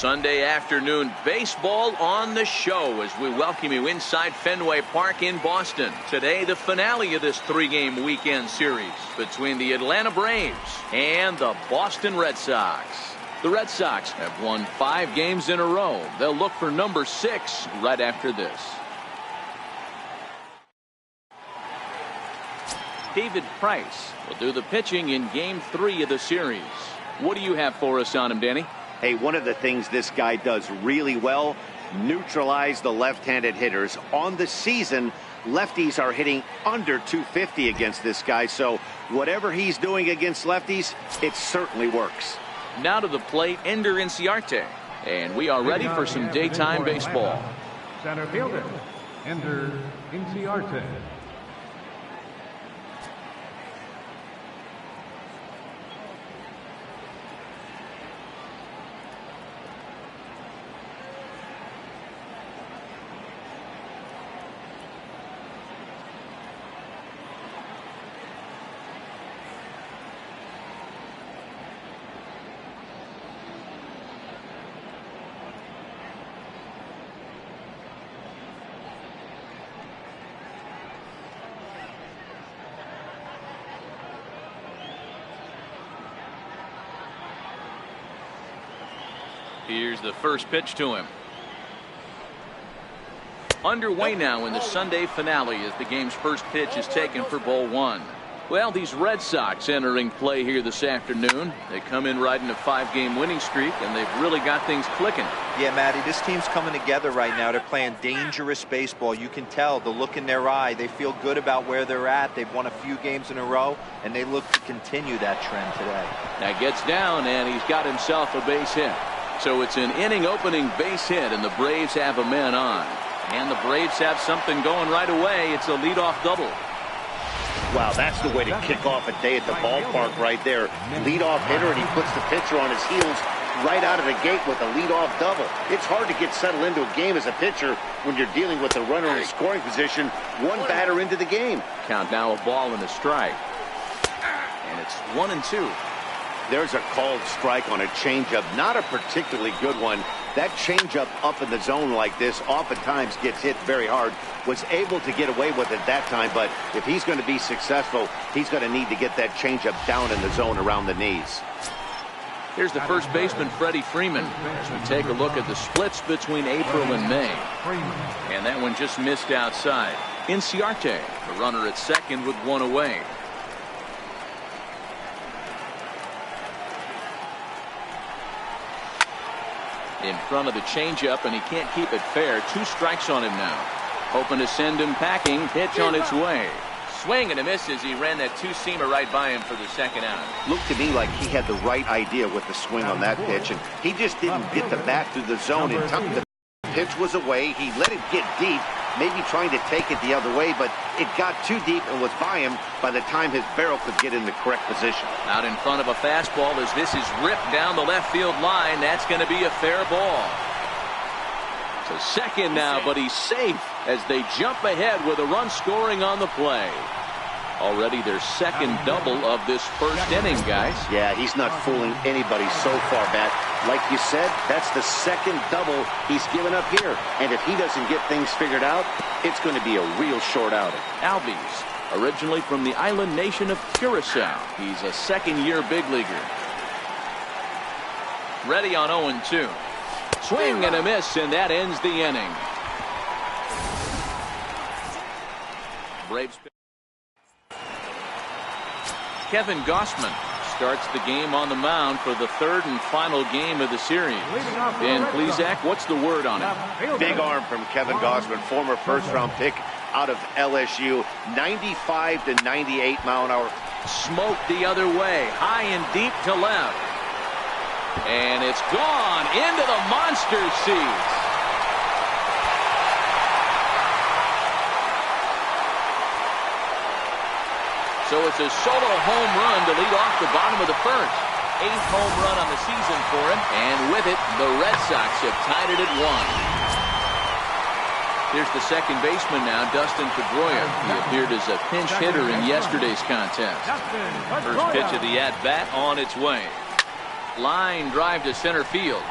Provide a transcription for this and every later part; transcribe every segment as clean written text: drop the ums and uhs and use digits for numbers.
Sunday afternoon baseball on the show as we welcome you inside Fenway Park in Boston. Today, the finale of this three-game weekend series between the Atlanta Braves and the Boston Red Sox. The Red Sox have won 5 games in a row. They'll look for number 6 right after this. David Price will do the pitching in Game 3 of the series. What do you have for us on him, Danny? Hey, one of the things this guy does really well, neutralize the left-handed hitters. On the season, lefties are hitting under 250 against this guy, so whatever he's doing against lefties, it certainly works. Now to the plate, Ender Inciarte, and we are ready for some daytime baseball. Center fielder, Ender Inciarte. Here's the first pitch to him. Underway now in the Sunday finale as the game's first pitch is taken for ball 1. Well, these Red Sox entering play here this afternoon. They come in riding a 5-game winning streak, and they've really got things clicking. Yeah, Matty, this team's coming together right now. They're playing dangerous baseball. You can tell the look in their eye. They feel good about where they're at. They've won a few games in a row, and they look to continue that trend today. Now gets down, and he's got himself a base hit. So it's an inning opening base hit, and the Braves have a man on. And the Braves have something going right away. It's a leadoff double. Wow, that's the way to kick off a day at the ballpark right there. Leadoff hitter, and he puts the pitcher on his heels right out of the gate with a leadoff double. It's hard to get settled into a game as a pitcher when you're dealing with a runner in a scoring position, one batter into the game. Count now a ball and a strike. And it's 1-2. There's a called strike on a changeup, not a particularly good one. That changeup up in the zone like this oftentimes gets hit very hard. Was able to get away with it that time, but if he's going to be successful, he's going to need to get that changeup down in the zone around the knees. Here's the first baseman, Freddie Freeman, as we take a look at the splits between April and May. And that one just missed outside. Inciarte, the runner at second with one away. In front of the changeup, and he can't keep it fair. 2 strikes on him now. Hoping to send him packing. Pitch on its way. Swing and a miss as he ran that 2-seamer right by him for the second out. Looked to me like he had the right idea with the swing on that pitch, and he just didn't get the bat through the zone in time. The pitch was away. He let it get deep, maybe trying to take it the other way, but it got too deep and was by him by the time his barrel could get in the correct position. Out in front of a fastball as this is ripped down the left field line. That's going to be a fair ball. To second now, but he's safe as they jump ahead with a run scoring on the play. Already their second double of this first inning, guys. Yeah, he's not fooling anybody so far, Matt. Like you said, that's the second double he's given up here. And if he doesn't get things figured out, it's going to be a real short outing. Albies, originally from the island nation of Curacao. He's a second-year big leaguer. Ready on 0-2. Swing and a miss, and that ends the inning. Braves. Kevin Gausman starts the game on the mound for the third and final game of the series. And Plesac, what's the word on it? Big arm from Kevin Gausman, former first-round pick out of LSU. 95 to 98 mile an hour. Smoked the other way, high and deep to left. And it's gone into the monster seats. So it's a solo home run to lead off the bottom of the first. 8th home run on the season for him. And with it, the Red Sox have tied it at 1. Here's the second baseman now, Dustin Pedroia. He appeared as a pinch hitter in yesterday's contest. First pitch of the at-bat on its way. Line drive to center field.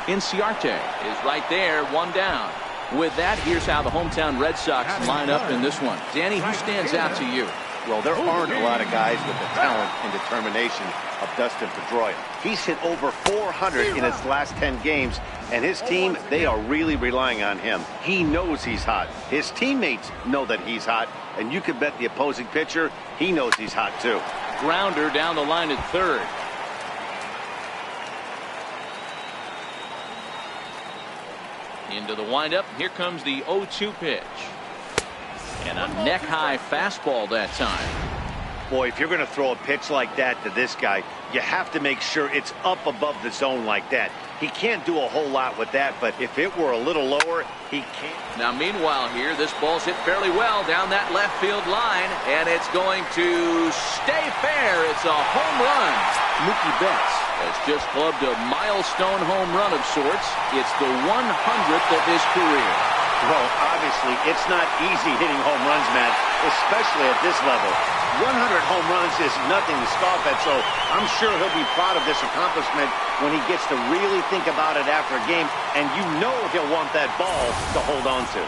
Inciarte is right there, one down. With that, here's how the hometown Red Sox line up in this one. Danny, who stands out to you? Well, there aren't a lot of guys with the talent and determination of Dustin Pedroia. He's hit over 400 in his last 10 games, and his team, they are really relying on him. He knows he's hot. His teammates know that he's hot, and you can bet the opposing pitcher, he knows he's hot too. Grounder down the line at third. Into the windup. Here comes the 0-2 pitch. And a neck-high fastball that time. Boy, if you're going to throw a pitch like that to this guy, you have to make sure it's up above the zone like that. He can't do a whole lot with that, but if it were a little lower, he can't. Now, meanwhile here, this ball's hit fairly well down that left field line, and it's going to stay fair. It's a home run. Mookie Betts has just clubbed a milestone home run of sorts. It's the 100th of his career. Well, obviously, it's not easy hitting home runs, Matt, especially at this level. 100 home runs is nothing to scoff at, so I'm sure he'll be proud of this accomplishment when he gets to really think about it after a game, and you know he'll want that ball to hold on to.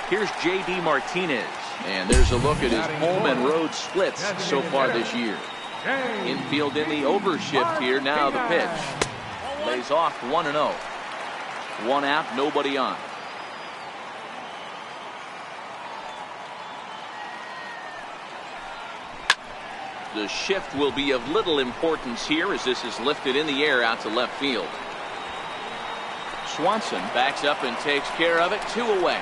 Here's J.D. Martinez, and there's a look at his home and road splits so far this year. Infield in the overshift here, now the pitch. Lays off 1-0. One out, nobody on. The shift will be of little importance here as this is lifted in the air out to left field. Swanson backs up and takes care of it. 2 away.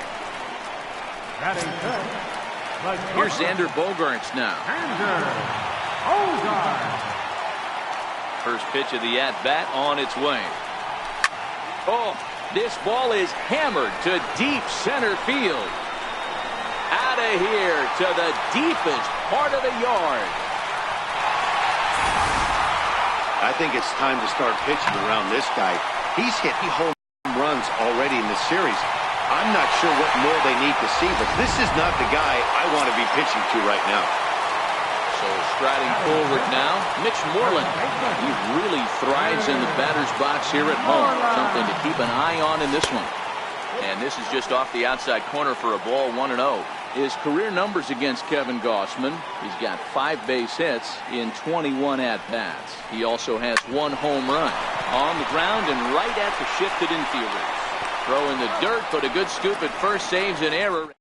Here's Xander Bogaerts now. First pitch of the at-bat on its way. Oh, this ball is hammered to deep center field. Out of here to the deepest part of the yard. I think it's time to start pitching around this guy. He's hit home runs already in the series. I'm not sure what more they need to see, but this is not the guy I want to be pitching to right now. So striding forward now, Mitch Moreland. He really thrives in the batter's box here at home. Something to keep an eye on in this one. And this is just off the outside corner for a ball, 1-0. His career numbers against Kevin Gausman. He's got 5 base hits in 21 at-bats. He also has 1 home run. On the ground and right at the shifted infielders. Throw in the dirt, but a good scoop at first saves an error.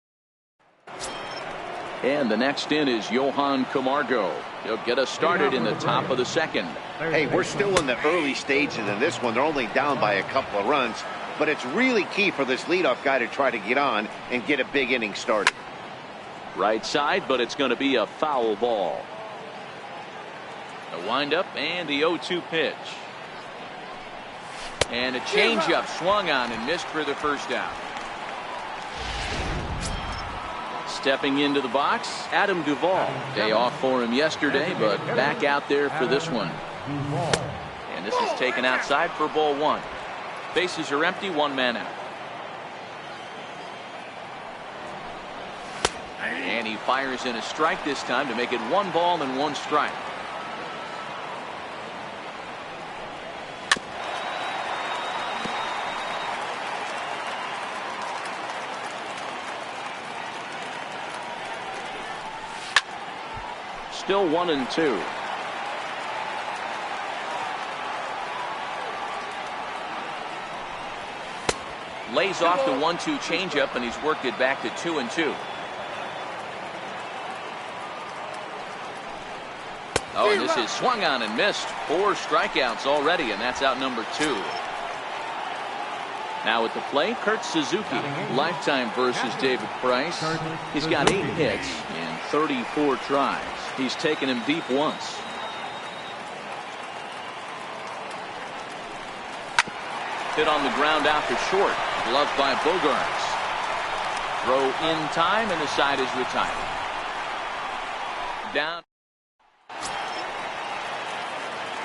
And the next in is Johan Camargo. He'll get us started in the top of the second. Hey, we're still in the early stages in this one. They're only down by a couple of runs, but it's really key for this leadoff guy to try to get on and get a big inning started. Right side, but it's going to be a foul ball. The windup and the 0-2 pitch. And a changeup swung on and missed for the first down. Stepping into the box, Adam Duvall. Day off for him yesterday, but back out there for this one. And this is taken outside for ball 1. Bases are empty, 1 man out. And he fires in a strike this time to make it 1 ball and 1 strike. Still 1-2. Lays off the 1-2 changeup, and he's worked it back to 2-2. Oh, and this is swung on and missed. 4 strikeouts already, and that's out number 2. Now at the plate, Kurt Suzuki. Lifetime versus David Price. He's got 8 hits in 34 tries. He's taken him deep once. Hit on the ground out to short. Gloved by Bogaerts. Throw in time, and the side is retired. Down.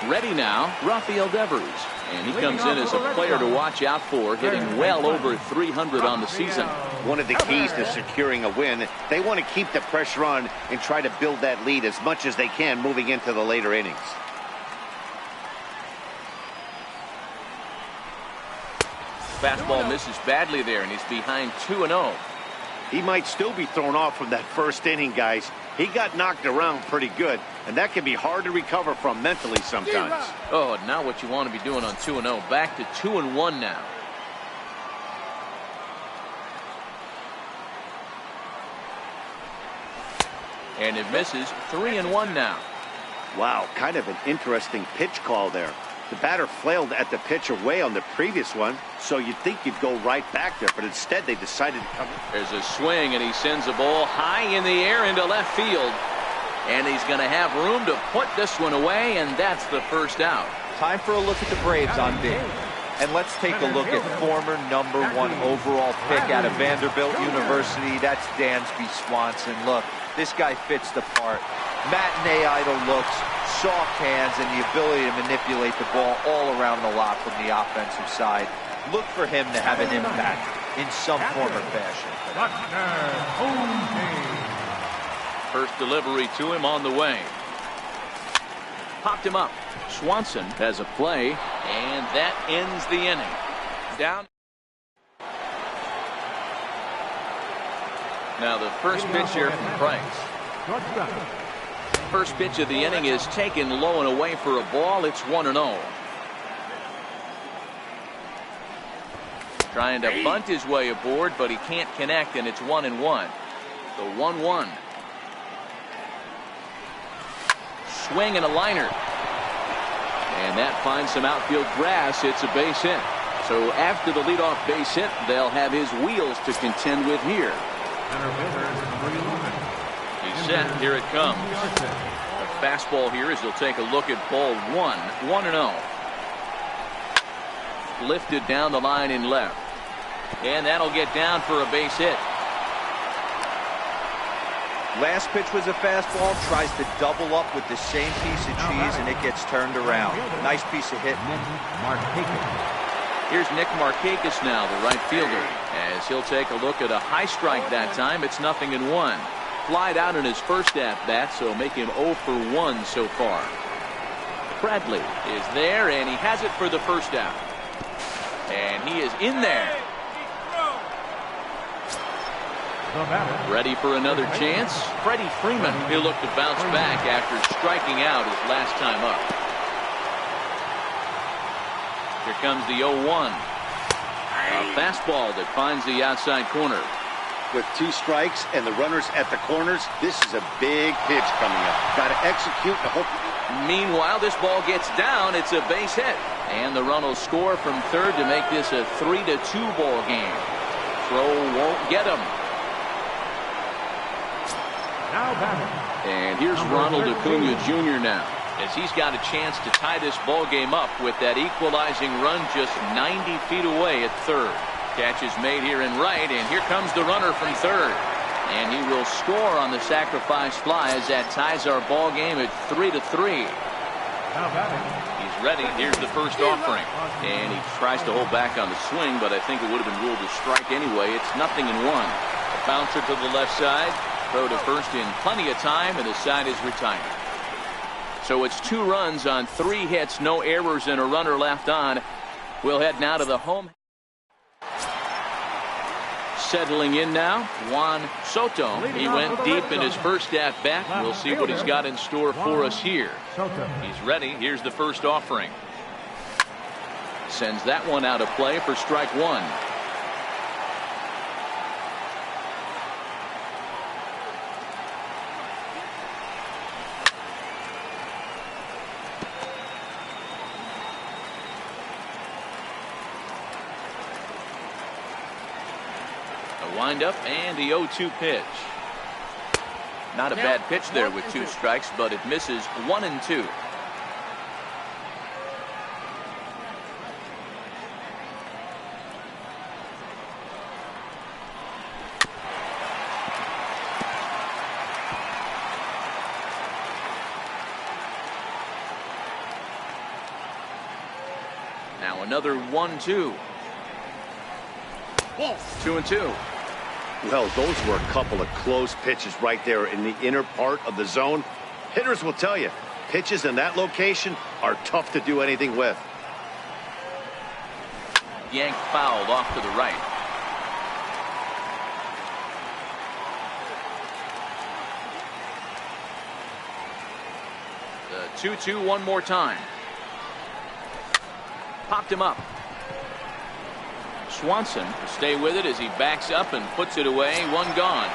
Ready now, Rafael Devers. And he comes in as a player to watch out for, hitting well over 300 on the season. One of the keys to securing a win, they want to keep the pressure on and try to build that lead as much as they can moving into the later innings. Fastball misses badly there, and he's behind 2-0. He might still be thrown off from that first inning, guys. He got knocked around pretty good, and that can be hard to recover from mentally sometimes. Oh, not what you want to be doing on 2-0. Back to 2-1 now. And it misses. 3-1 now. Wow, kind of an interesting pitch call there. The batter flailed at the pitch away on the previous one, so you'd think you'd go right back there, but instead they decided to come. There's a swing, and he sends a ball high in the air into left field. And he's going to have room to put this one away, and that's the first out. Time for a look at the Braves on big. And let's take a look at former #1 overall pick out of Vanderbilt University. That's Dansby Swanson. Look, this guy fits the part. Matinee idol looks, soft hands, and the ability to manipulate the ball all around the lot from the offensive side. Look for him to have an impact in some form or fashion. First delivery to him on the way. Popped him up. Swanson has a play, and that ends the inning. Down. Now the first pitch here from Price. First pitch of the inning is taken low and away for a ball. It's 1-0. Trying to bunt his way aboard, but he can't connect, and it's 1-1. The 1-1. Swing and a liner. And that finds some outfield grass. It's a base hit. So after the leadoff base hit, they'll have his wheels to contend with here. He's set. Here it comes. A fastball here as he'll take a look at ball 1. 1-0. Lifted down the line in left. And that'll get down for a base hit. Last pitch was a fastball, tries to double up with the same piece of cheese, and it gets turned around. Nice piece of hit. Here's Nick Markakis now, the right fielder, as he'll take a look at a high strike that time. It's 0-1. Flied out in his first at-bat, so make him 0 for 1 so far. Bradley is there, and he has it for the first out. And he is in there. Ready for another chance? Freddie Freeman. He'll look to bounce back after striking out his last time up. Here comes the 0-1. A fastball that finds the outside corner. With 2 strikes and the runners at the corners, this is a big pitch coming up. Got to execute and hope. Meanwhile, this ball gets down. It's a base hit. And the run will score from third to make this a 3-2 ball game. Throw won't get him. And here's Ronald Acuna Jr. now, as he's got a chance to tie this ball game up with that equalizing run just 90 feet away at third. Catch is made here in right, and here comes the runner from third. And he will score on the sacrifice fly as that ties our ball game at 3-3. He's ready. Here's the first offering. And he tries to hold back on the swing, but I think it would have been ruled a strike anyway. It's 0-1. A bouncer to the left side. Throw to first in plenty of time, and the side is retired. So it's 2 runs on 3 hits, no errors, and a runner left on. We'll head now to the home. Settling in now, Juan Soto. He went deep in his first at-bat. We'll see what he's got in store for us here. He's ready. Here's the first offering. Sends that one out of play for strike 1. Wind-up and the 0-2 pitch. Not a bad pitch there with 2 strikes, but it misses 1-2. Now another 1-2. 2-2. Well, those were a couple of close pitches right there in the inner part of the zone. Hitters will tell you, pitches in that location are tough to do anything with. yanked fouled off to the right. The 2-2 one more time. Popped him up. Swanson to stay with it as he backs up and puts it away. One gone.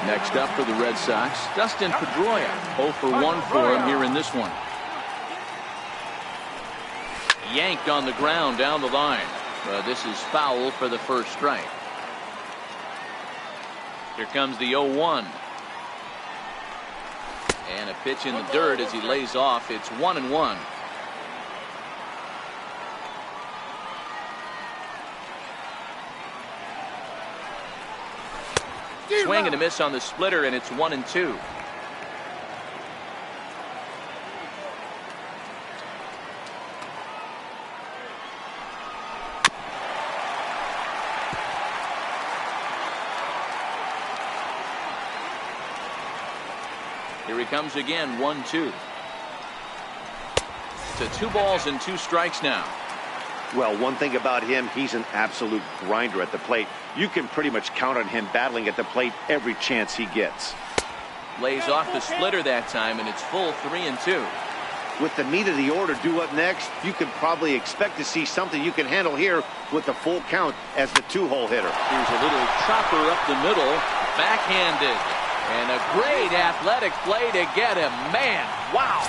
Next up for the Red Sox, Dustin Pedroia. 0 for 1 for him here in this one. Yanked on the ground down the line. This is foul for the first strike. Here comes the 0-1. And a pitch in the dirt as he lays off. It's 1-1. Swing and a miss on the splitter, and it's 1-2. Here he comes again, 1-2. To 2 balls and 2 strikes now. Well, one thing about him, he's an absolute grinder at the plate. You can pretty much count on him battling at the plate every chance he gets. Lays off the splitter that time, and it's full 3-2. With the meat of the order due up next, you can probably expect to see something you can handle here with the full count as the 2-hole hitter. Here's a little chopper up the middle, backhanded, and a great athletic play to get him. Man, wow.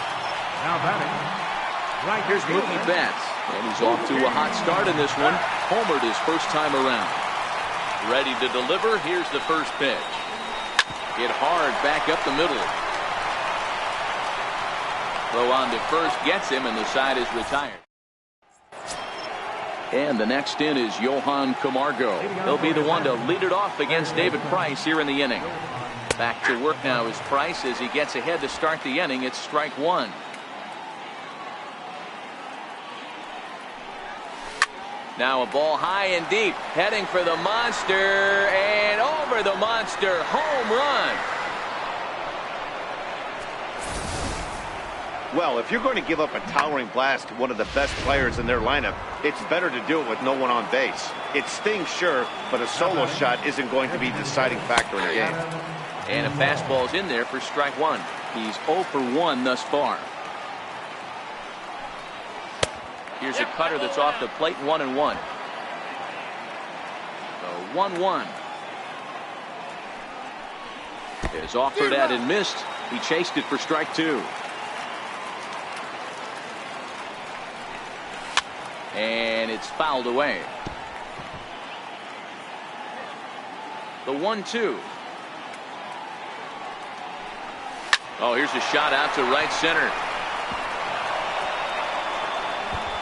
Now batting. Right. Here's Mookie Betts, and he's off to a hot start in this one. Homered his first time around. Ready to deliver. Here's the first pitch. Hit hard back up the middle. Throw on to first gets him, and the side is retired. And the next in is Johan Camargo. He'll be the one to lead it off against David Price here in the inning. Back to work now is Price as he gets ahead to start the inning. It's strike 1. Now a ball high and deep, heading for the monster, and over the monster, home run. Well, if you're going to give up a towering blast to one of the best players in their lineup, it's better to do it with no one on base. It stings, sure, but a solo shot isn't going to be the deciding factor in the game. And a fastball's in there for strike 1. He's 0 for 1 thus far. Here's a cutter that's off the plate, 1-1. So 1-1. Is offered at and missed. He chased it for strike 2. And it's fouled away. The 1-2. Oh, here's a shot out to right center.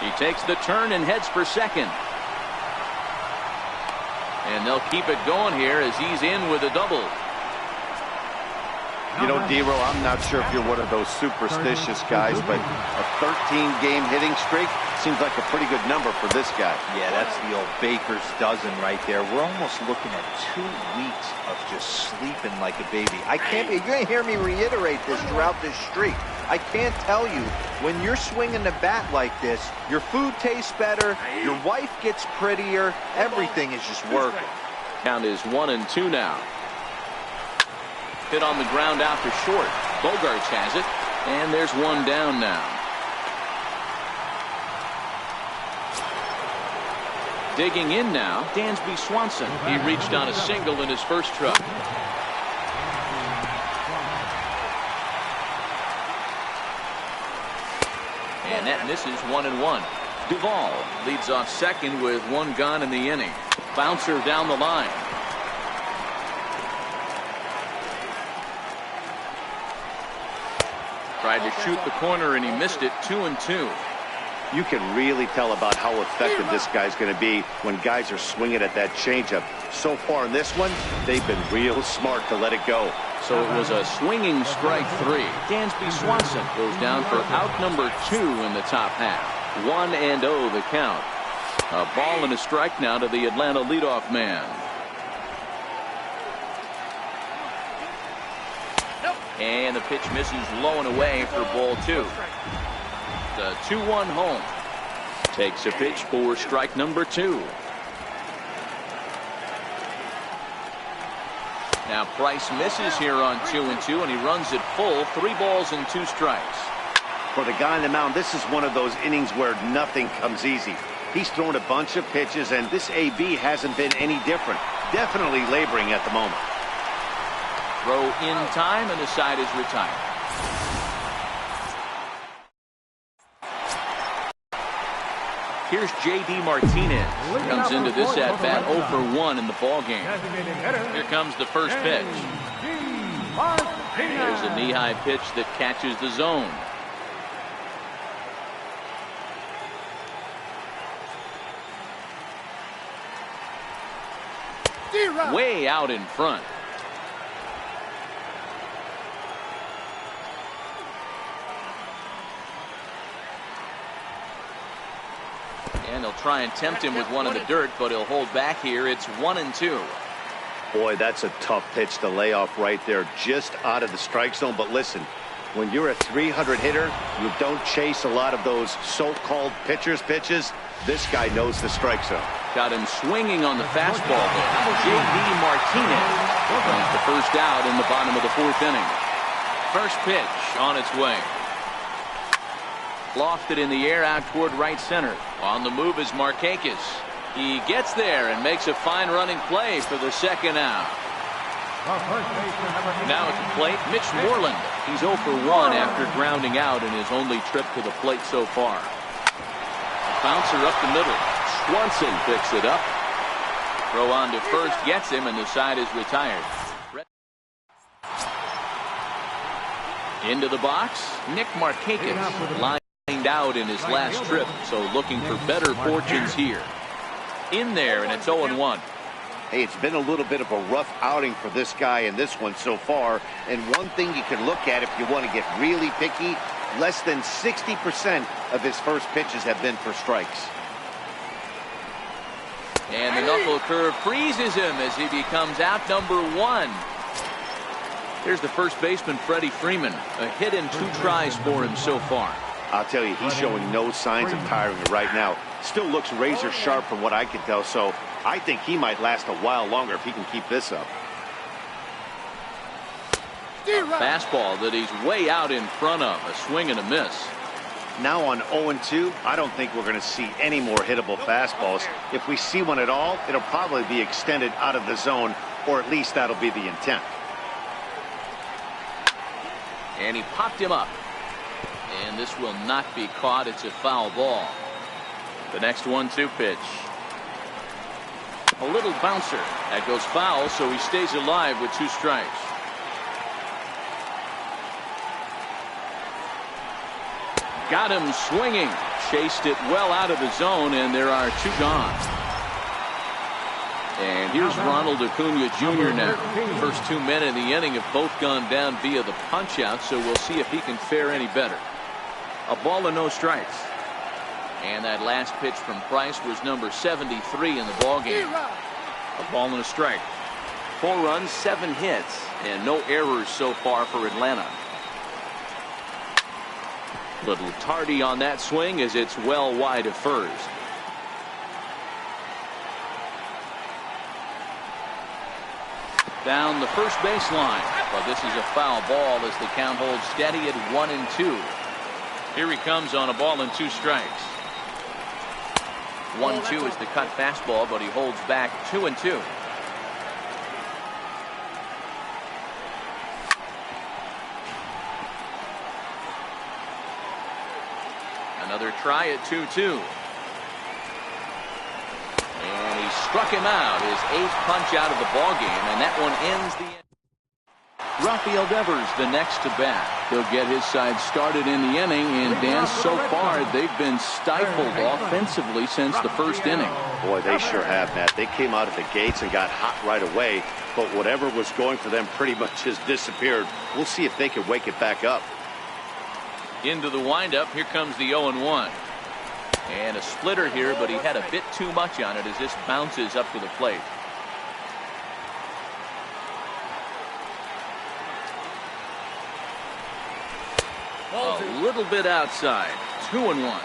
He takes the turn and heads for second. And they'll keep it going here as he's in with a double. You know, D-Row, I'm not sure if you're one of those superstitious guys, but a 13-game hitting streak seems like a pretty good number for this guy. Yeah, that's the old baker's dozen right there. We're almost looking at 2 weeks of just sleeping like a baby. You're going to hear me reiterate this throughout this streak. I can't tell you, when you're swinging the bat like this, your food tastes better, your wife gets prettier, everything is just working. Count is 1-2 now. Hit on the ground out to short. Bogarts has it, and there's one down now. Digging in now, Dansby Swanson. He reached on a single in his first truck. And that misses 1-1. Duvall leads off second with 1 gone in the inning. Bouncer down the line. Tried to shoot the corner and he missed it. 2-2. You can really tell about how effective this guy's going to be when guys are swinging at that changeup. So far in this one, they've been real smart to let it go. So it was a swinging strike 3. Dansby Swanson goes down for out number 2 in the top half. 1-0 the count. A ball and a strike now to the Atlanta leadoff man. And the pitch misses low and away for ball 2. The 2-1 home. Takes a pitch for strike number 2. Now Price misses here on 2-2, and he runs it full. 3 balls and 2 strikes. For the guy on the mound, this is one of those innings where nothing comes easy. He's thrown a bunch of pitches, and this AB hasn't been any different. Definitely laboring at the moment. Throw in time, and the side is retired. Here's J.D. Martinez. Comes into this at-bat 0 for 1 in the ballgame. Here comes the first pitch. There's a knee-high pitch that catches the zone. Way out in front. And they'll try and tempt him with one in the dirt, but he'll hold back here. It's 1-2. Boy, that's a tough pitch to lay off right there, just out of the strike zone. But listen, when you're a 300 hitter, you don't chase a lot of those so-called pitcher's pitches. This guy knows the strike zone. Got him swinging on the fastball there. J.D. Martinez brings the first out in the bottom of the 4th inning. First pitch on its way. Lofted in the air out toward right center. On the move is Markakis. He gets there and makes a fine running play for the second out. Now at the plate, Mitch Moreland. He's 0 for 1 after grounding out in his only trip to the plate so far. Bouncer up the middle. Swanson picks it up. Throw on to first gets him, and the side is retired. Into the box, Nick Markakis lined out in his last trip, so looking for better fortunes here. In there, and it's 0-1. Hey, it's been a little bit of a rough outing for this guy in this one so far. And one thing you can look at if you want to get really picky, less than 60% of his first pitches have been for strikes. And the knuckle curve freezes him as he becomes out number 1. Here's the first baseman, Freddie Freeman. A hit and 2 tries for him so far. I'll tell you, he's showing no signs of tiring right now. Still looks razor sharp from what I can tell, so I think he might last a while longer if he can keep this up. A fastball that he's way out in front of. A swing and a miss. Now on 0-2, I don't think we're going to see any more hittable fastballs. If we see one at all, it'll probably be extended out of the zone, or at least that'll be the intent. And he popped him up. And this will not be caught. It's a foul ball. The next 1-2 pitch. A little bouncer. That goes foul, so he stays alive with 2 strikes. Got him swinging. Chased it well out of the zone, and there are 2 gone. And here's Ronald Acuna Jr. now. The first 2 men in the inning have both gone down via the punch-out, so we'll see if he can fare any better. A ball and no strikes. And that last pitch from Price was number 73 in the ballgame. A ball and a strike. 4 runs, 7 hits, and no errors so far for Atlanta. Little tardy on that swing as it's well wide of first. Down the first baseline, but this is a foul ball as the count holds steady at 1-2. Here he comes on a ball and 2 strikes. 1-2 is the cut fastball, but he holds back 2-2. Another try at 2-2. And he struck him out, his 8th punch out of the ballgame, and that one ends the inning. Rafael Devers the next to bat. He'll get his side started in the inning, and Dan, so far they've been stifled offensively since the first inning. Boy, they sure have, Matt. They came out of the gates and got hot right away, but whatever was going for them pretty much has disappeared. We'll see if they can wake it back up. Into the windup, here comes the 0-1. And a splitter here, but he had a bit too much on it as this bounces up to the plate. A little bit outside. 2-1.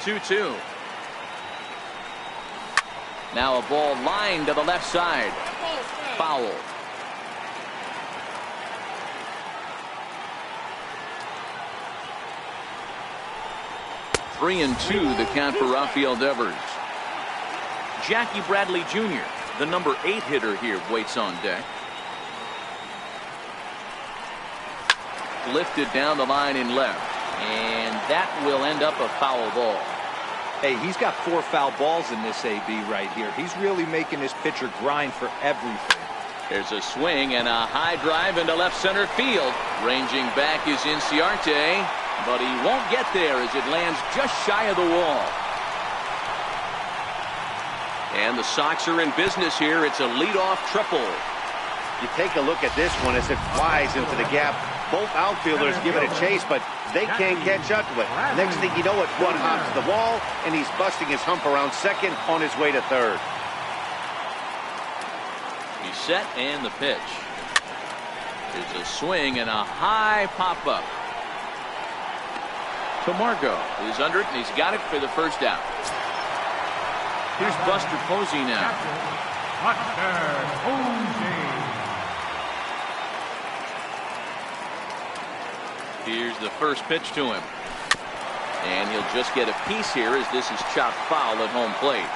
2-2. Now a ball lined to the left side. Foul. Three and 2 the count for Rafael Devers. Jackie Bradley Jr., the number 8 hitter here, waits on deck. Lifted down the line in left, and that will end up a foul ball. Hey, he's got 4 foul balls in this AB right here. He's really making this pitcher grind for everything. There's a swing and a high drive into left center field. Ranging back is Inciarte, but he won't get there as it lands just shy of the wall. And the Sox are in business here. It's a leadoff triple. You take a look at this one as it flies into the gap. Both outfielders give it a chase, but they can't catch up to it. Next thing you know, it one hops the wall, and he's busting his hump around second on his way to third. He's set, and the pitch. There's a swing and a high pop-up. Camargo is under it, and he's got it for the first out. Here's Buster Posey now. Buster Posey. Here's the first pitch to him. And he'll just get a piece here as this is chopped foul at home plate.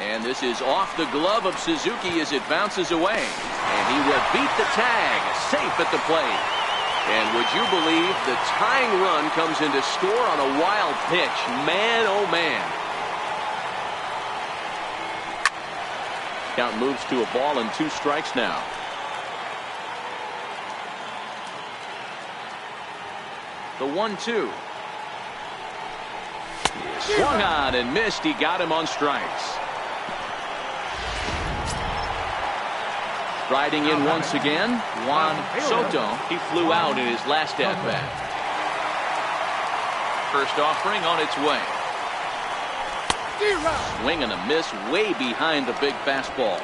And this is off the glove of Suzuki as it bounces away. And he will beat the tag, safe at the plate. And would you believe the tying run comes into score on a wild pitch? Man, oh man. Count moves to a ball and 2 strikes now. The 1-2. Swung on and missed. He got him on strikes. Riding in once again, Juan Soto. He flew out in his last at-bat. First offering on its way. Swing and a miss way behind the big fastball.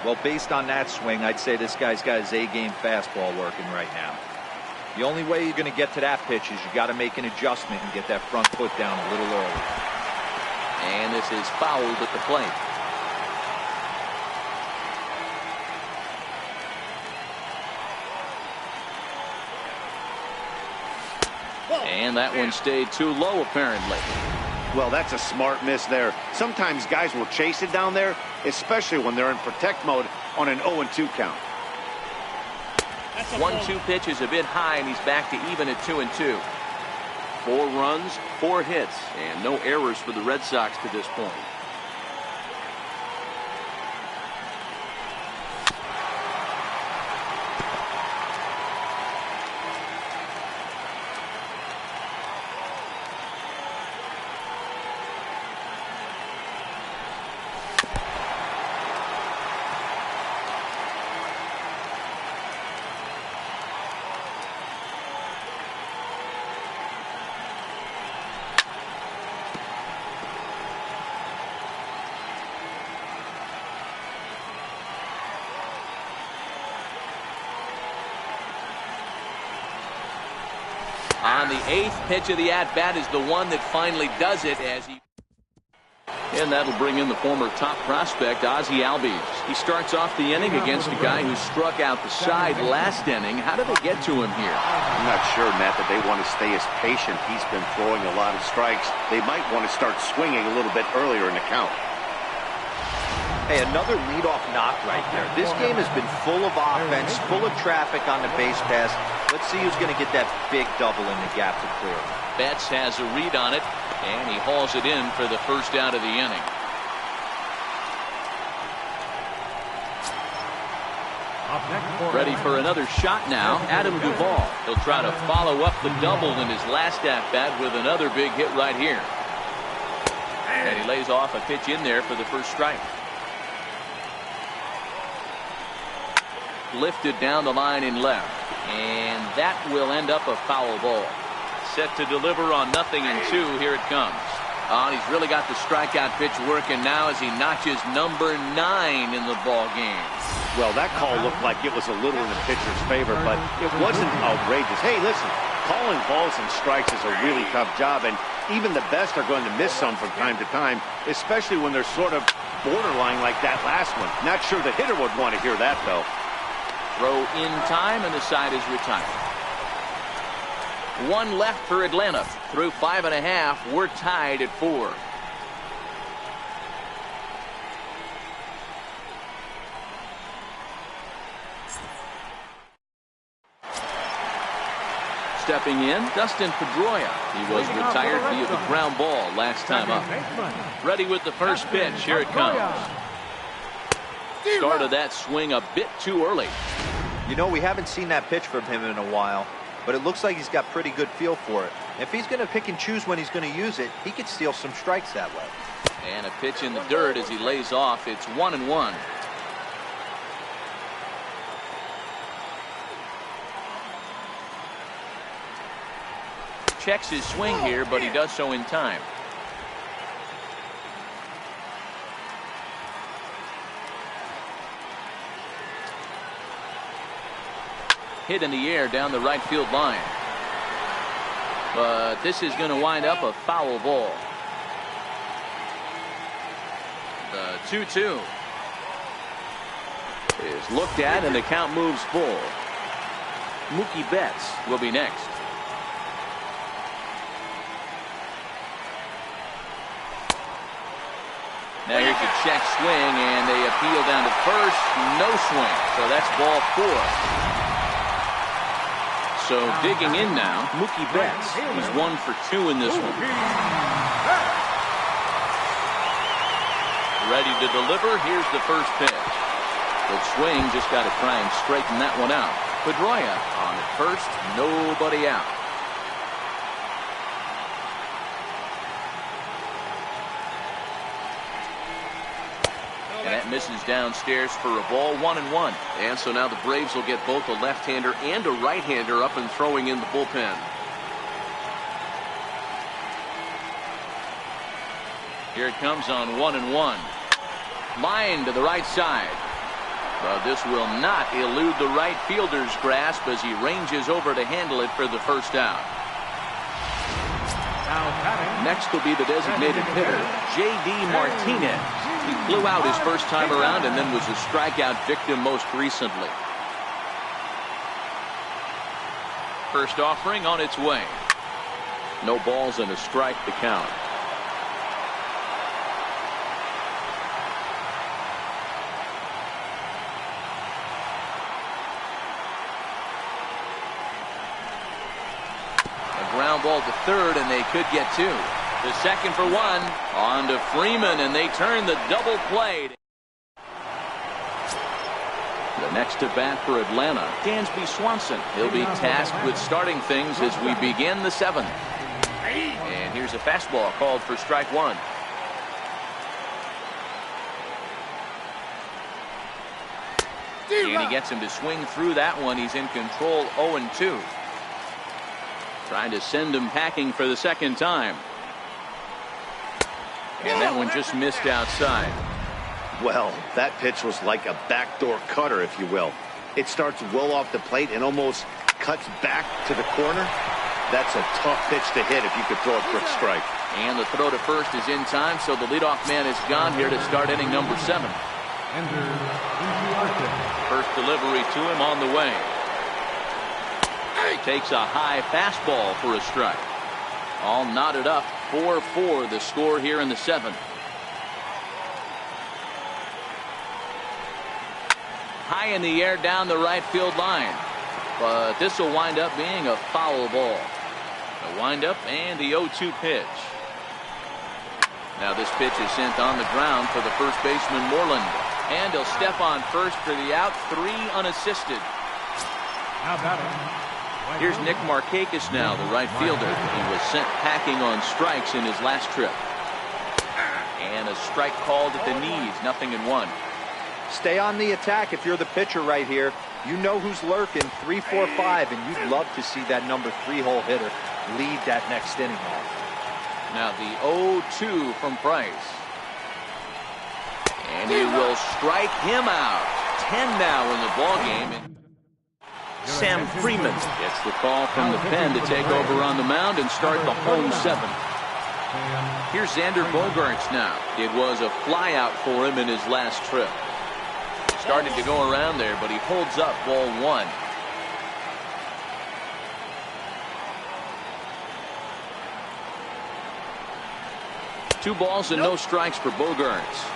Well, based on that swing, I'd say this guy's got his A-game fastball working right now. The only way you're going to get to that pitch is you got to make an adjustment and get that front foot down a little early. And this is fouled at the plate. And that one stayed too low, apparently. Well, that's a smart miss there. Sometimes guys will chase it down there, especially when they're in protect mode on an 0-2 count. 1-2 pitch is a bit high, and he's back to even at 2-2. 4 runs, 4 hits, and no errors for the Red Sox to this point. On the 8th pitch of the at-bat is the one that finally does it as he... And that'll bring in the former top prospect, Ozzie Albies. He starts off the inning against a guy who struck out the side last inning. How did they get to him here? I'm not sure, Matt, that they want to stay as patient. He's been throwing a lot of strikes. They might want to start swinging a little bit earlier in the count. Hey, another leadoff knock right there. This game has been full of offense, full of traffic on the base pass. Let's see who's going to get that big double in the gap to clear. Betts has a read on it, and he hauls it in for the first out of the inning. Ready for another shot now, Adam Duvall. He'll try to follow up the double in his last at-bat with another big hit right here. And he lays off a pitch in there for the first strike. Lifted down the line in left, and that will end up a foul ball. Set to deliver on 0-2. Here it comes. Oh, and he's really got the strikeout pitch working now as he notches number 9 in the ball game. Well, that call looked like it was a little in the pitcher's favor, but it wasn't outrageous. Hey, listen, calling balls and strikes is a really tough job, and even the best are going to miss some from time to time, especially when they're sort of borderline like that last one. Not sure the hitter would want to hear that, though. Throw in time, and the side is retired. 1 left for Atlanta. Through 5.5, we're tied at 4. Stepping in, Dustin Pedroia. He was retired via the ground ball last time up. Ready with the first pitch. Here it comes. Started that swing a bit too early. You know, we haven't seen that pitch from him in a while, but it looks like he's got pretty good feel for it. If he's going to pick and choose when he's going to use it, he could steal some strikes that way. And a pitch in the dirt as he lays off. It's 1-1. Checks his swing here, but he does so in time. Hit in the air down the right field line. But this is going to wind up a foul ball. The 2-2 is looked at, and the count moves full. Mookie Betts will be next. Now here's a check swing, and they appeal down to first. No swing. So that's ball 4. So digging in now, Mookie Betts. He's 1 for 2 in this one. Ready to deliver. Here's the first pitch. Good swing. Just got to try and straighten that one out. Pedroia on at first. Nobody out. And that misses downstairs for a ball. 1-1. And so now the Braves will get both a left-hander and a right-hander up and throwing in the bullpen. Here it comes on 1-1. Line to the right side. But this will not elude the right fielder's grasp as he ranges over to handle it for the first out. Next will be the designated hitter, J.D. Martinez. He flew out his first time around and then was a strikeout victim most recently. First offering on its way. No balls and a strike to count. A ground ball to third, and they could get 2. The second for 1. On to Freeman, and they turn the double play. The next to bat for Atlanta, Dansby Swanson. He'll be tasked with starting things as we begin the 7th. And here's a fastball called for strike 1. And he gets him to swing through that one. He's in control. 0-2. Trying to send him packing for the second time. And that one just missed outside. Well, that pitch was like a backdoor cutter, if you will. It starts well off the plate and almost cuts back to the corner. That's a tough pitch to hit if you could throw it for a strike. And the throw to first is in time, so the leadoff man is gone here to start inning number 7. First delivery to him on the way. Takes a high fastball for a strike. All knotted up. 4-4 the score here in the 7th. High in the air down the right field line. But this will wind up being a foul ball. The windup and the 0-2 pitch. Now this pitch is sent on the ground for the first baseman Moreland. And he'll step on first for the out. 3 unassisted. Now batting. Here's Nick Markakis now, the right fielder. He was sent packing on strikes in his last trip. And a strike called at the knees. 0-1. Stay on the attack if you're the pitcher right here. You know who's lurking. 3, 4, 5, and you'd love to see that number 3 hole hitter lead that next inning off. Now the 0-2 from Price. And he will strike him out. 10 now in the ball game. And Sam Freeman gets the call from the pen to take over on the mound and start the home 7th. Here's Xander Bogaerts now. It was a flyout for him in his last trip. Started to go around there, but he holds up ball 1. Two balls and no strikes for Bogaerts.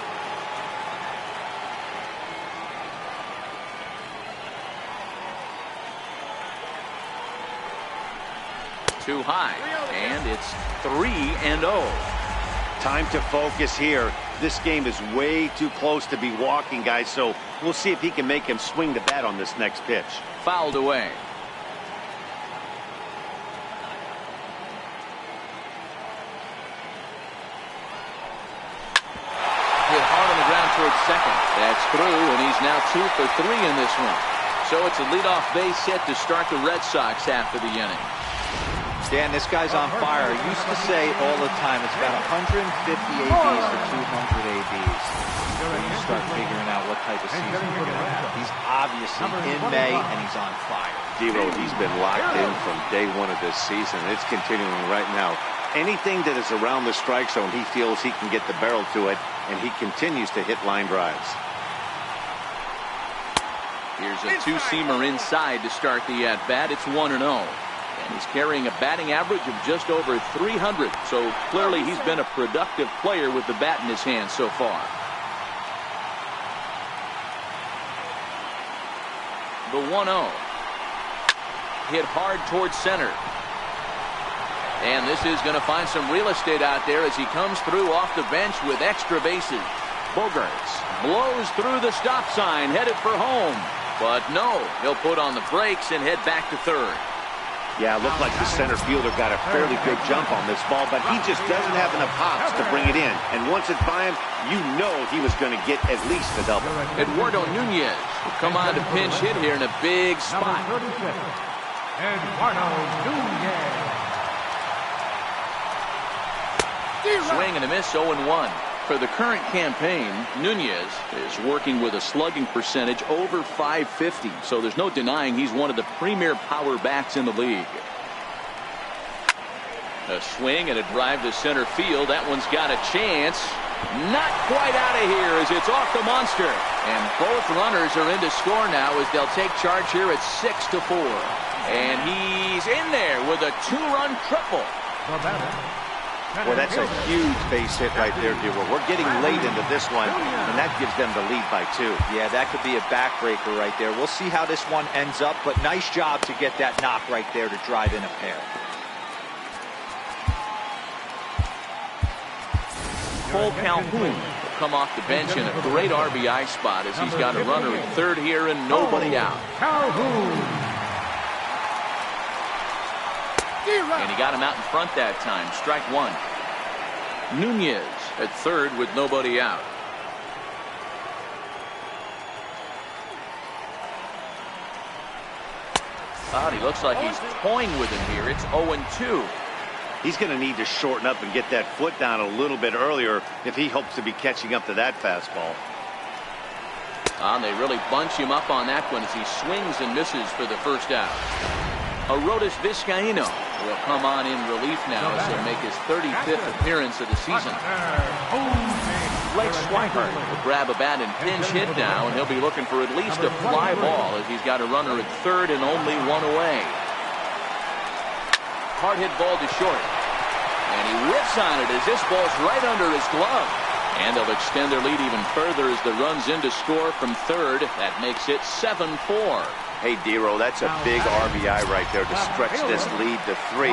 Too high, and it's 3-0. Time to focus here. This game is way too close to be walking, guys, so we'll see if he can make him swing the bat on this next pitch. Fouled away. Hit hard on the ground towards second. That's through, and he's now 2 for 3 in this one. So it's a leadoff base hit to start the Red Sox after the inning. Dan, this guy's on fire. I used to say all the time it's about 150 ABs to 200 ABs. When you start figuring out what type of season you're going to have. He's obviously in May, and he's on fire. D-Roll, he's been locked in from day 1 of this season. It's continuing right now. Anything that is around the strike zone, he feels he can get the barrel to it, and he continues to hit line drives. Here's a two-seamer inside to start the at-bat. It's 1-0. And he's carrying a batting average of just over 300. So clearly he's been a productive player with the bat in his hand so far. The 1-0. Hit hard towards center. And this is going to find some real estate out there as he comes through off the bench with extra bases. Bogaerts blows through the stop sign, headed for home. But no, he'll put on the brakes and head back to third. Yeah, it looked like the center fielder got a fairly good jump on this ball, but he just doesn't have enough hops to bring it in. And once it's by him, you know he was going to get at least a double. Eduardo Nunez will come on to pinch hit here in a big spot. Eduardo Nunez. Swing and a miss, 0-1. For the current campaign, Nunez is working with a slugging percentage over .550, so there's no denying he's one of the premier power bats in the league. A swing and a drive to center field. That one's got a chance. Not quite out of here as it's off the monster. And both runners are in to score now as they'll take charge here at 6-4. And he's in there with a 2-run triple. Well, that's a huge base hit right there, D-Roll. We're getting late into this one, and that gives them the lead by 2. Yeah, that could be a backbreaker right there. We'll see how this one ends up, but nice job to get that knock right there to drive in a pair. Cole Calhoun will come off the bench in a great RBI spot as he's got a runner at third here and nobody out. And he got him out in front that time. Strike 1. Nunez at third with nobody out. He looks like he's toying with him here. It's 0-2. He's going to need to shorten up and get that foot down a little bit earlier if he hopes to be catching up to that fastball. They really bunch him up on that one as he swings and misses for the first out. Arodys Vizcaíno will come on in relief now as he'll make his 35th appearance of the season. Blake Swihart will grab a bat and pinch hit now, and he'll be looking for at least a fly ball as he's got a runner at third and only 1 away. Hard hit ball to short. And he whips on it as this ball's right under his glove. And they'll extend their lead even further as the run's in to score from third. That makes it 7-4. Hey, D-Roll, that's a big RBI right there to stretch this lead to 3.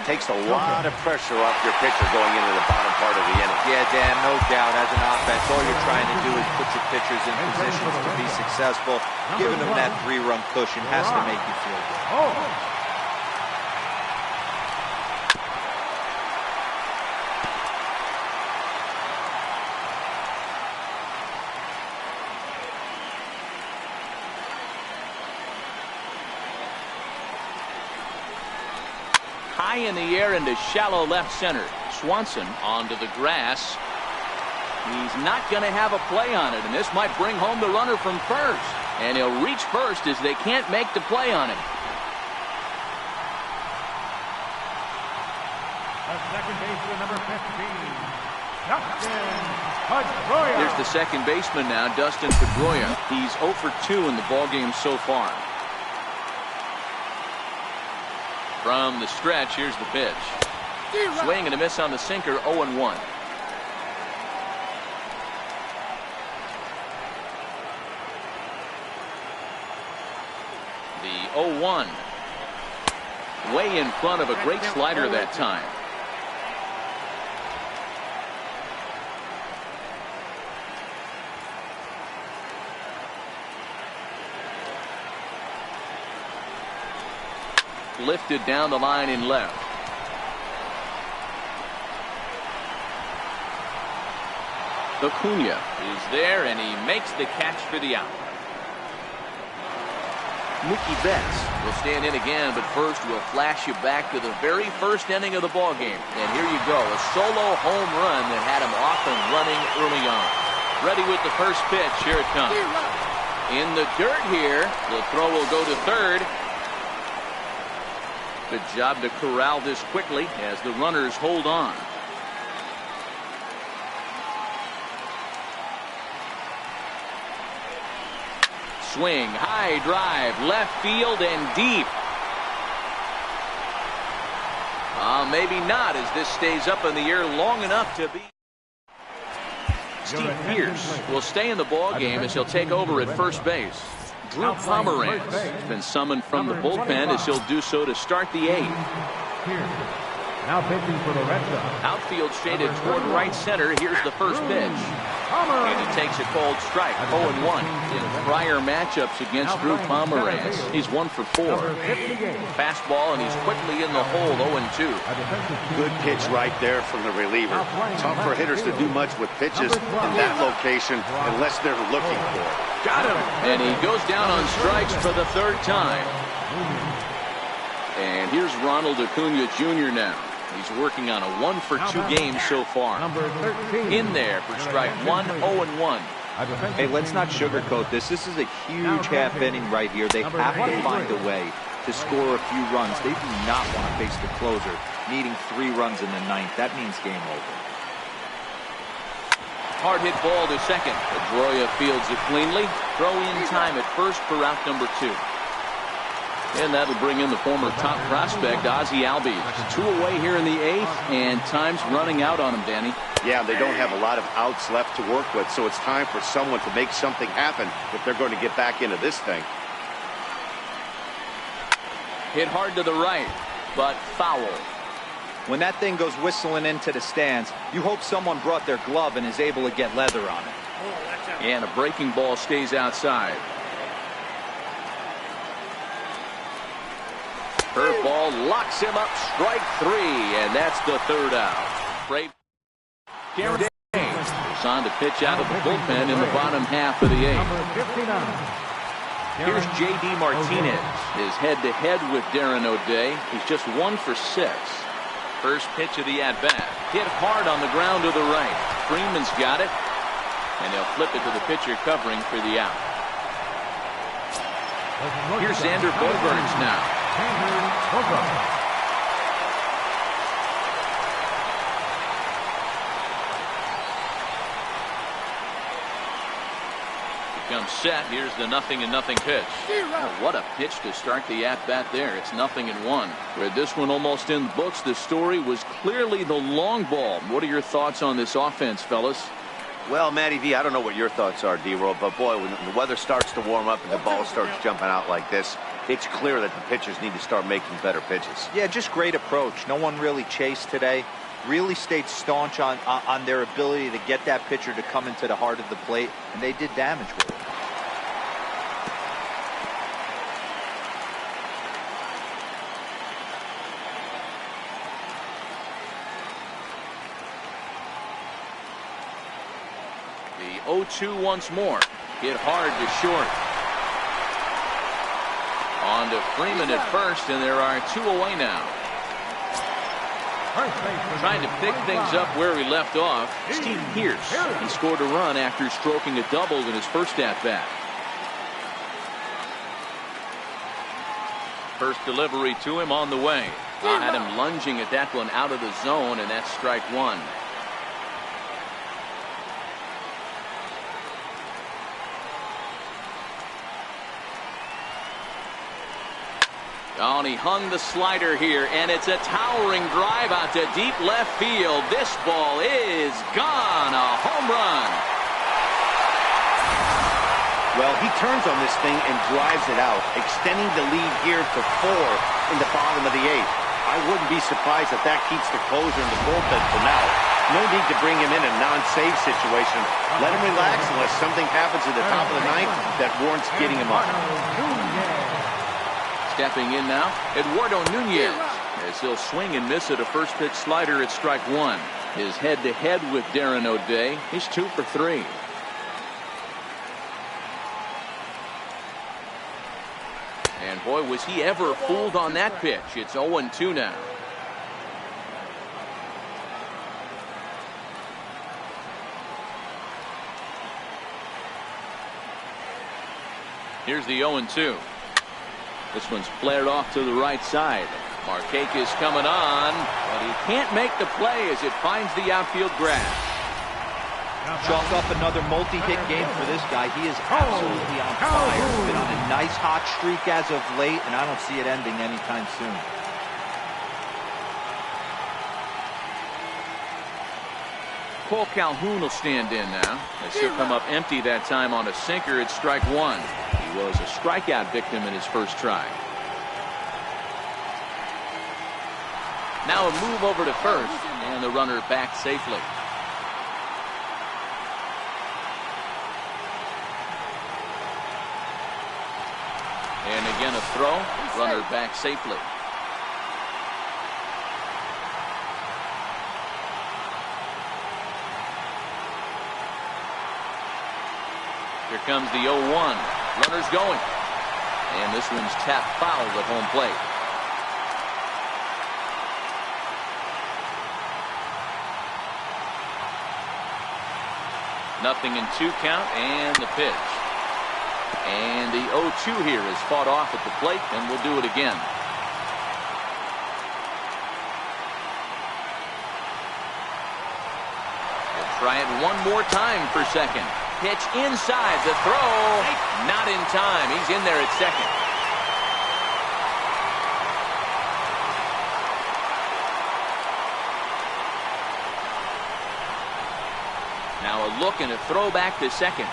Takes a lot of pressure off your pitcher going into the bottom part of the inning. Yeah, Dan, no doubt. As an offense, all you're trying to do is put your pitchers in positions to be successful. Giving them that 3-run cushion has to make you feel good. High in the air into shallow left center. Swanson onto the grass. He's not going to have a play on it, and this might bring home the runner from first. And he'll reach first as they can't make the play on him. The second baseman, number 15, Dustin Pedroia. Here's the second baseman now, Dustin Pedroia. He's 0 for 2 in the ballgame so far. From the stretch, here's the pitch. Swing and a miss on the sinker, 0-1. The 0-1. Way in front of a great slider that time. Lifted down the line in left. Acuna is there, and he makes the catch for the out. Mookie Betts will stand in again, but first we'll flash you back to the very first inning of the ball game. And here you go, a solo home run that had him off and running early on. Ready with the first pitch. Here it comes. In the dirt here. The throw will go to third. Good job to corral this quickly as the runners hold on. Swing, high drive, left field and deep. Maybe not, as this stays up in the air long enough to be. Steve Pearce will stay in the ball game as he'll take over at first base. Drew Pomeranz has been summoned from the bullpen as he'll do so to start the eighth. Now pitching for the Red Sox. Outfield shaded toward right center. Here's the first pitch. And he takes a cold strike, 0-1. In prior matchups against Drew Pomeranz, he's 1 for 4. Fastball, and he's quickly in the hole, 0-2. Good pitch right there from the reliever. Tough for hitters to do much with pitches in that location unless they're looking for it. Got him. And he goes down on strikes for the third time. And here's Ronald Acuna Jr. now. He's working on a 1 for 2 game so far. In there for strike 1, 0-1. Hey, let's not sugarcoat this. This is a huge half inning right here. They have to find a way to score a few runs. They do not want to face the closer, needing 3 runs in the ninth. That means game over. Hard hit ball to second. Pedroia fields it cleanly. Throw in time at first for out number 2. And that'll bring in the former top prospect, Ozzie Albies. 2 away here in the 8th, and time's running out on him, Danny. Yeah, they don't have a lot of outs left to work with, so it's time for someone to make something happen if they're going to get back into this thing. Hit hard to the right, but foul. When that thing goes whistling into the stands, you hope someone brought their glove and is able to get leather on it. And a breaking ball stays outside. Curveball locks him up, strike 3, and that's the third out. Gary is on to pitch out of the bullpen in the bottom half of the 8th. Here's J.D. Martinez, his head-to-head with Darren O'Day. He's just 1 for 6. First pitch of the at-bat. Hit hard on the ground to the right. Freeman's got it, and they'll flip it to the pitcher covering for the out. Here's Xander Bogaerts now. Becomes set. Here's the 0-0 pitch. Oh, what a pitch to start the at-bat there. It's 0-1. With this one almost in the books, the story was clearly the long ball. What are your thoughts on this offense, fellas? Well, Matty V, I don't know what your thoughts are, D-Roll, but boy, when the weather starts to warm up and the ball starts jumping out like this, it's clear that the pitchers need to start making better pitches. Yeah, just great approach. No one really chased today. Really stayed staunch on their ability to get that pitcher to come into the heart of the plate, and they did damage with it. The 0-2 once more. Hit hard to short. On to Freeman at first, and there are 2 away now. Trying to pick things up where he left off, Steve Pearce. He scored a run after stroking a double in his first at-bat. First delivery to him on the way. Had him lunging at that one out of the zone, and that's strike one. Oh, and he hung the slider here, and it's a towering drive out to deep left field. This ball is gone. A home run. Well, he turns on this thing and drives it out, extending the lead here to 4 in the bottom of the 8th. I wouldn't be surprised if that keeps the closer in the bullpen for now. No need to bring him in a non-save situation. Let him relax unless something happens at the top of the 9th that warrants getting him up. Stepping in now, Eduardo Nunez, as he'll swing and miss at a first pitch slider at strike one. His head-to-head with Darren O'Day. He's 2 for 3. And boy, was he ever fooled on that pitch. It's 0-2 now. Here's the 0-2. This one's flared off to the right side. Markakis coming on, but he can't make the play as it finds the outfield grass. Chalk up another multi-hit game for this guy. He is absolutely on fire. He's been on a nice hot streak as of late, and I don't see it ending anytime soon. Cole Calhoun will stand in now, as he'll come up empty that time on a sinker at strike one. He was a strikeout victim in his first try. Now a move over to first, and the runner back safely. And again a throw, runner back safely. Here comes the 0-1. Runners going. And this one's tapped foul at home plate. Nothing in 2 count, and the pitch. And the 0-2 here is fought off at the plate, and we'll do it again. We'll try it one more time for second. Pitch inside, the throw, not in time. He's in there at second. Now a look and a throw back to second.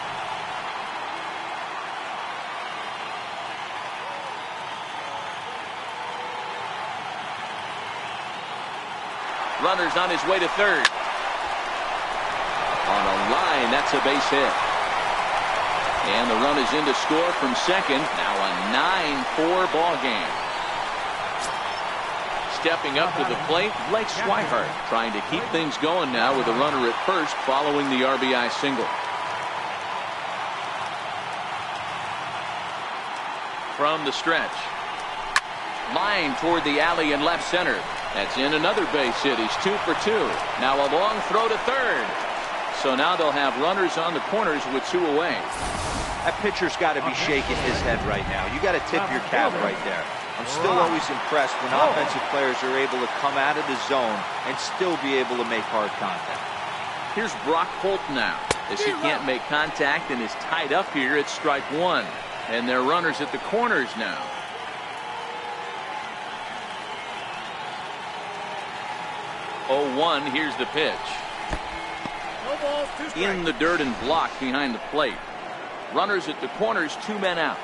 Runner's on his way to third. On a line, that's a base hit. And the run is in to score from second. Now a 9-4 ball game. Stepping up to the plate, Blake Swihart trying to keep things going now with a runner at first following the RBI single. From the stretch. Line toward the alley in left center. That's in another base hit. He's 2 for 2. Now a long throw to third. So now they'll have runners on the corners with 2 away. That pitcher's got to be shaking his head right now. You got to tip your cap right there. I'm still always impressed when offensive players are able to come out of the zone and still be able to make hard contact. Here's Brock Holt now, as he can't make contact and is tied up here at strike one. And they're runners at the corners now. Oh, 1, here's the pitch. In the dirt and blocked behind the plate. Runners at the corners, 2 men out.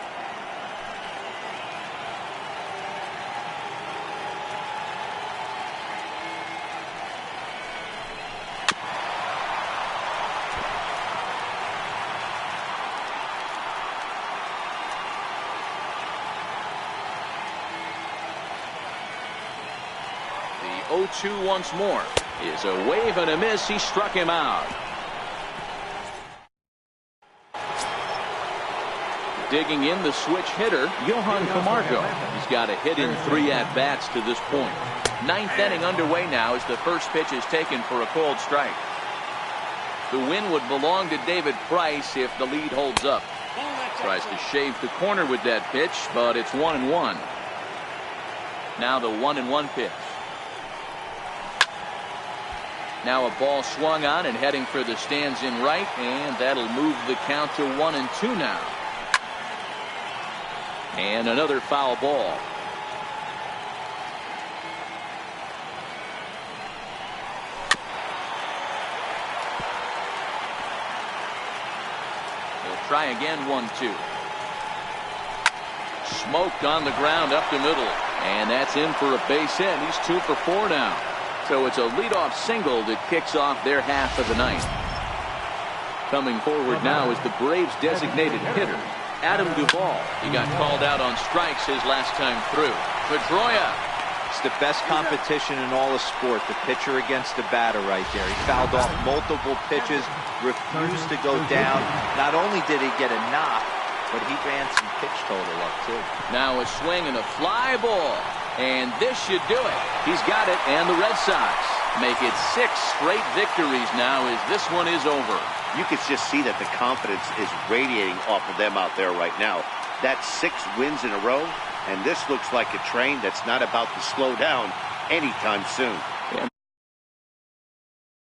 The 0-2 once more is a wave and a miss. He struck him out. Digging in, the switch hitter, Johan Camargo. He's got a hit in 3 at-bats to this point. Ninth inning underway now as the first pitch is taken for a called strike. The win would belong to David Price if the lead holds up. Tries to shave the corner with that pitch, but it's 1-1. Now the 1-1 pitch. Now a ball swung on and heading for the stands in right, and that'll move the count to 1-2 now. And another foul ball. He'll try again, 1-2. Smoked on the ground up the middle, and that's in for a base hit. He's 2 for 4 now. So it's a leadoff single that kicks off their half of the ninth. Coming forward now is the Braves' designated hitter, Adam Duvall. He got called out on strikes his last time through. Pedroia. It's the best competition in all of sport, the pitcher against the batter right there. He fouled off multiple pitches, refused to go down. Not only did he get a knock, but he ran some pitch total up too. Now a swing and a fly ball. And this should do it. He's got it, and the Red Sox make it 6 straight victories now as this one is over. You can just see that the confidence is radiating off of them out there right now. That's 6 wins in a row, and this looks like a train that's not about to slow down anytime soon.